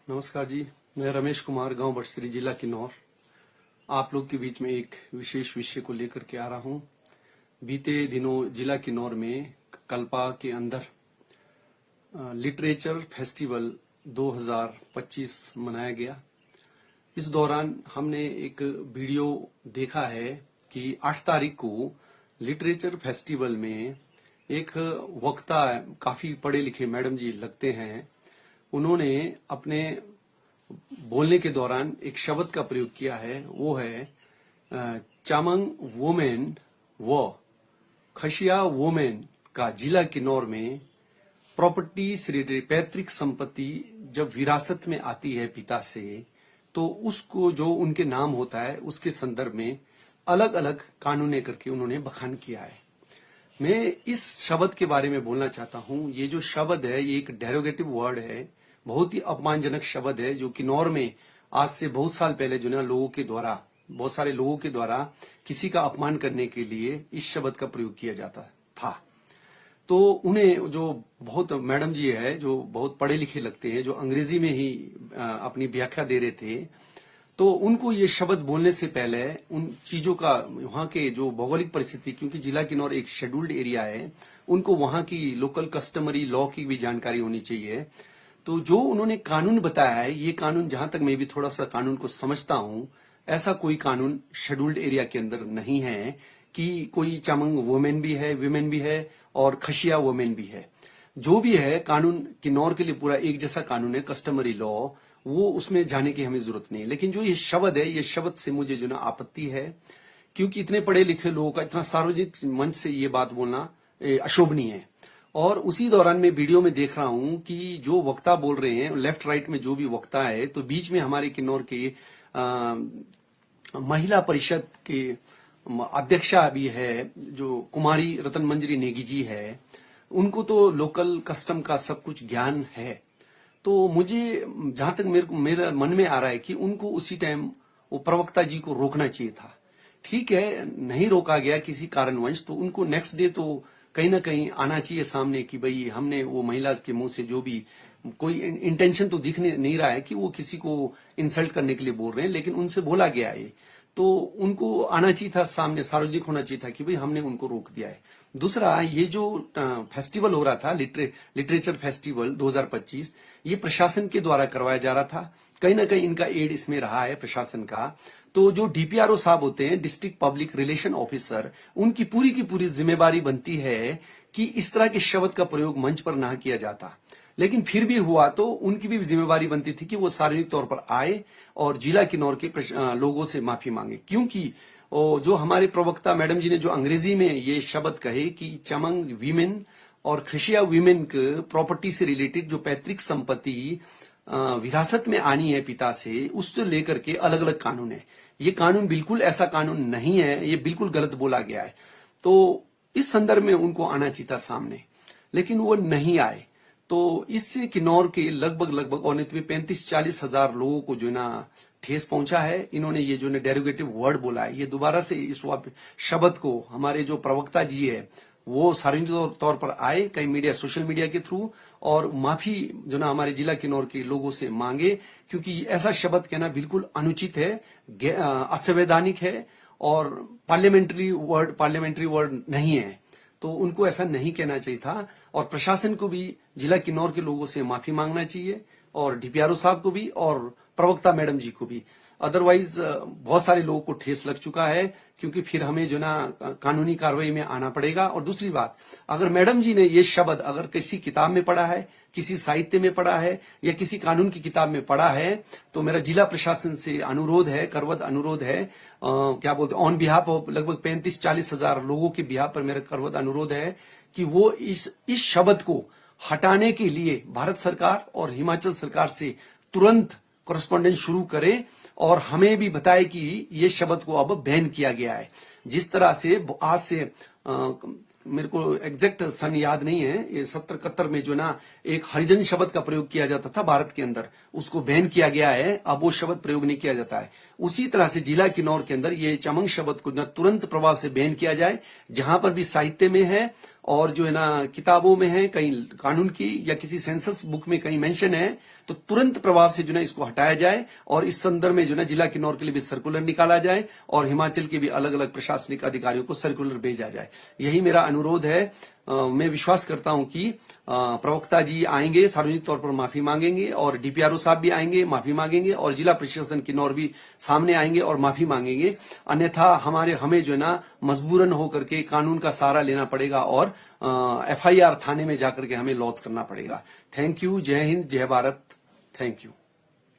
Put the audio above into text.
नमस्कार जी, मैं रमेश कुमार, गांव बटसरी, जिला किन्नौर, आप लोग के बीच में एक विशेष विषय को लेकर के आ रहा हूं। बीते दिनों जिला किन्नौर में कल्पा के अंदर लिटरेचर फेस्टिवल 2025 मनाया गया। इस दौरान हमने एक वीडियो देखा है कि 8 तारीख को लिटरेचर फेस्टिवल में एक वक्ता, काफी पढ़े लिखे मैडम जी लगते हैं, उन्होंने अपने बोलने के दौरान एक शब्द का प्रयोग किया है। वो है चामंग वोमेन व खशिया वोमेन का जिला किन्नौर में प्रॉपर्टी से रिलेटेड पैतृक संपत्ति जब विरासत में आती है पिता से, तो उसको जो उनके नाम होता है उसके संदर्भ में अलग अलग कानून करके उन्होंने बखान किया है। मैं इस शब्द के बारे में बोलना चाहता हूं। ये जो शब्द है ये एक डेरोगेटिव वर्ड है, बहुत ही अपमानजनक शब्द है, जो किन्नौर में आज से बहुत साल पहले जो ना बहुत सारे लोगों के द्वारा किसी का अपमान करने के लिए इस शब्द का प्रयोग किया जाता था। तो उन्हें जो बहुत मैडम जी है, जो बहुत पढ़े लिखे लगते हैं, जो अंग्रेजी में ही अपनी व्याख्या दे रहे थे, तो उनको ये शब्द बोलने से पहले उन चीजों का, वहां के जो भौगोलिक परिस्थिति, क्योंकि जिला किन्नौर एक शेड्यूल्ड एरिया है, उनको वहां की लोकल कस्टमरी लॉ की भी जानकारी होनी चाहिए। तो जो उन्होंने कानून बताया है, ये कानून, जहां तक मैं भी थोड़ा सा कानून को समझता हूं, ऐसा कोई कानून शेड्यूल्ड एरिया के अंदर नहीं है कि कोई चामंग वुमेन भी है, विमेन भी है और खशिया वुमेन भी है। जो भी है कानून किन्नौर के लिए पूरा एक जैसा कानून है, कस्टमरी लॉ, वो उसमें जाने की हमें जरूरत नहीं है। लेकिन जो ये शब्द है, ये शब्द से मुझे जो ना आपत्ति है, क्योंकि इतने पढ़े लिखे लोगों का इतना सार्वजनिक मंच से ये बात बोलना अशोभनीय है। और उसी दौरान मैं वीडियो में देख रहा हूं कि जो वक्ता बोल रहे हैं, लेफ्ट राइट में जो भी वक्ता है, तो बीच में हमारे किन्नौर के महिला परिषद के अध्यक्षा भी है, जो कुमारी रतन मंजरी नेगी जी है। उनको तो लोकल कस्टम का सब कुछ ज्ञान है। तो मुझे जहां तक मेरा मन में आ रहा है कि उनको उसी टाइम वो प्रवक्ता जी को रोकना चाहिए था। ठीक है, नहीं रोका गया किसी कारणवश, तो उनको नेक्स्ट डे तो कहीं ना कहीं आना चाहिए सामने कि भाई हमने वो महिला के मुंह से जो भी कोई इंटेंशन तो दिख नहीं रहा है कि वो किसी को इंसल्ट करने के लिए बोल रहे हैं, लेकिन उनसे बोला गया है, तो उनको आना चाहिए था सामने, सार्वजनिक होना चाहिए था कि भाई हमने उनको रोक दिया है। दूसरा, ये जो फेस्टिवल हो रहा था, लिटरेचर फेस्टिवल 2025, ये प्रशासन के द्वारा करवाया जा रहा था। कहीं ना कहीं इनका एड इसमें रहा है प्रशासन का। तो जो डीपीआरओ साहब होते हैं, डिस्ट्रिक्ट पब्लिक रिलेशन ऑफिसर, उनकी पूरी की पूरी जिम्मेदारी बनती है कि इस तरह के शब्द का प्रयोग मंच पर ना किया जाता। लेकिन फिर भी हुआ तो उनकी भी जिम्मेदारी बनती थी कि वो सार्वजनिक तौर पर आए और जिला किन्नौर के लोगों से माफी मांगे। क्योंकि जो हमारे प्रवक्ता मैडम जी ने जो अंग्रेजी में ये शब्द कहे कि चमंग वीमेन और खशिया वीमेन के प्रॉपर्टी से रिलेटेड जो पैतृक संपत्ति विरासत में आनी है पिता से, उससे लेकर के अलग अलग कानून है। ये कानून बिल्कुल ऐसा कानून नहीं है, ये बिल्कुल गलत बोला गया है। तो इस संदर्भ में उनको आना चाहिए था सामने, लेकिन वो नहीं आए। तो इससे किन्नौर के लगभग और 35-40 हजार लोगों को जो ना ठेस पहुंचा है। इन्होंने ये जो डेरोगेटिव वर्ड बोला है, ये दोबारा से इस शब्द को हमारे जो प्रवक्ता जी है वो सार्वजनिक तौर पर आए, कई मीडिया, सोशल मीडिया के थ्रू, और माफी जो ना हमारे जिला किन्नौर के लोगों से मांगे, क्योंकि ऐसा शब्द कहना बिल्कुल अनुचित है, असंवैधानिक है और पार्लियामेंट्री वर्ड नहीं है। तो उनको ऐसा नहीं कहना चाहिए था और प्रशासन को भी जिला किन्नौर के लोगों से माफी मांगना चाहिए, और डीपीआरओ साहब को भी और प्रवक्ता मैडम जी को भी। अदरवाइज बहुत सारे लोगों को ठेस लग चुका है, क्योंकि फिर हमें जो ना कानूनी कार्रवाई में आना पड़ेगा। और दूसरी बात, अगर मैडम जी ने ये शब्द अगर किसी किताब में पढ़ा है, किसी साहित्य में पढ़ा है या किसी कानून की किताब में पढ़ा है, तो मेरा जिला प्रशासन से अनुरोध है, करवद अनुरोध है, क्या बोलते, ऑन बिहाफ ऑफ लगभग 35-40 हजार लोगों के बिहाफ पर मेरा करवद अनुरोध है कि वो इस शब्द को हटाने के लिए भारत सरकार और हिमाचल सरकार से तुरंत कॉरेस्पॉन्डेंस शुरू करे और हमें भी बताए कि ये शब्द को अब बैन किया गया है। जिस तरह से आज से मेरे को एग्जैक्ट सन याद नहीं है, ये 70-71 में जो ना एक हरिजन शब्द का प्रयोग किया जाता था भारत के अंदर, उसको बैन किया गया है, अब वो शब्द प्रयोग नहीं किया जाता है। उसी तरह से जिला किन्नौर के अंदर ये चमंग शब्द को तुरंत प्रभाव से बैन किया जाए, जहां पर भी साहित्य में है और जो है ना किताबों में है कहीं कानून की या किसी सेंसस बुक में कहीं मेंशन है तो तुरंत प्रभाव से जो है इसको हटाया जाए और इस संदर्भ में जो है जिला किन्नौर के लिए भी सर्कुलर निकाला जाए और हिमाचल के भी अलग अलग प्रशासनिक अधिकारियों को सर्कुलर भेजा जाए। यही मेरा अनुरोध है। मैं विश्वास करता हूं कि प्रवक्ता जी आएंगे, सार्वजनिक तौर पर माफी मांगेंगे और डीपीआरओ साहब भी आएंगे, माफी मांगेंगे और जिला प्रशासन किन्नौर भी सामने आएंगे और माफी मांगेंगे। अन्यथा हमें जो है ना मजबूरन होकर के कानून का सहारा लेना पड़ेगा और एफआईआर थाने में जाकर के हमें लॉन्च करना पड़ेगा। Thank you. जय हिंद, जय भारत। Thank you.